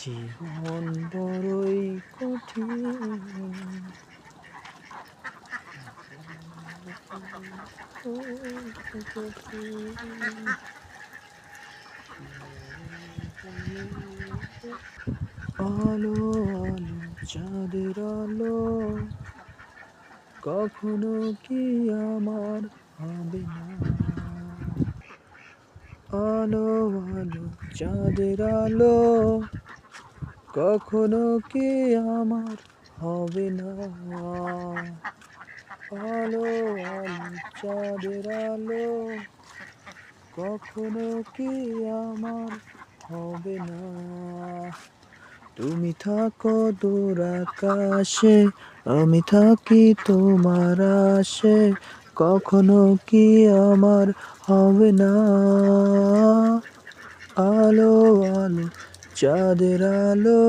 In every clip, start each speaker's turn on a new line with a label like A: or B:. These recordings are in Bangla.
A: জীবন বড়ই কঠিন। আলো আলো চাঁদের আলো কখনো কি আমার হবে না। আলো আলো চাঁদের আলো কখনো কি আমার হবে না। আলো আলো চাঁদের আলো কখনো কি আমার হবে না। তুমি থাকো দূর আকাশে, আমি থাকি তোমার আশে, কখনো কি আমার হবে না। আলো আলো চাঁদের আলো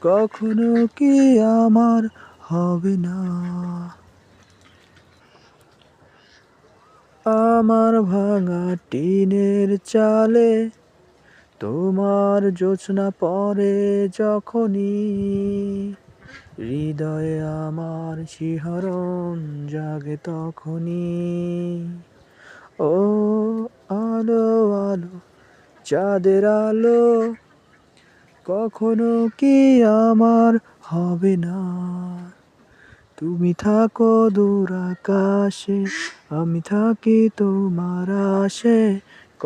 A: কখনো কি আমার হবে না। আমার ভাঙা টিনের চালে তোমার জোছনা পড়ে যখনই, হৃদয়ে আমার শিহরণ জাগে তখনই। ও আলো আলো চাঁদের আলো কখনো কি আমার হবে না। তুমি থাকো দূর আকাশে, আমি থাকি তোমার আশে,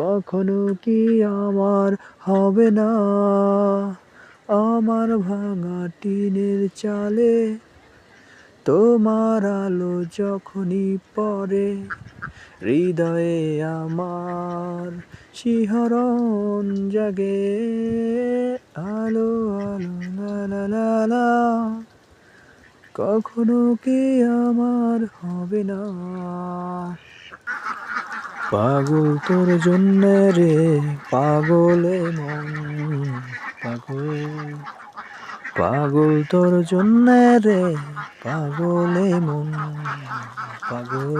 A: কখনো কি আমার হবে না। আমার ভাঙা টিনের চালে তোমার আলো যখনই পড়ে, হৃদয়ে আমার শিহরণ জাগে। আলো আলো লা লা লা লা কখনো কি আমার হবে না। পাগল তোর জন্য রে পাগলে মন, পাগল পাগল তোর জন্য রে পাগলে মন, পাগল।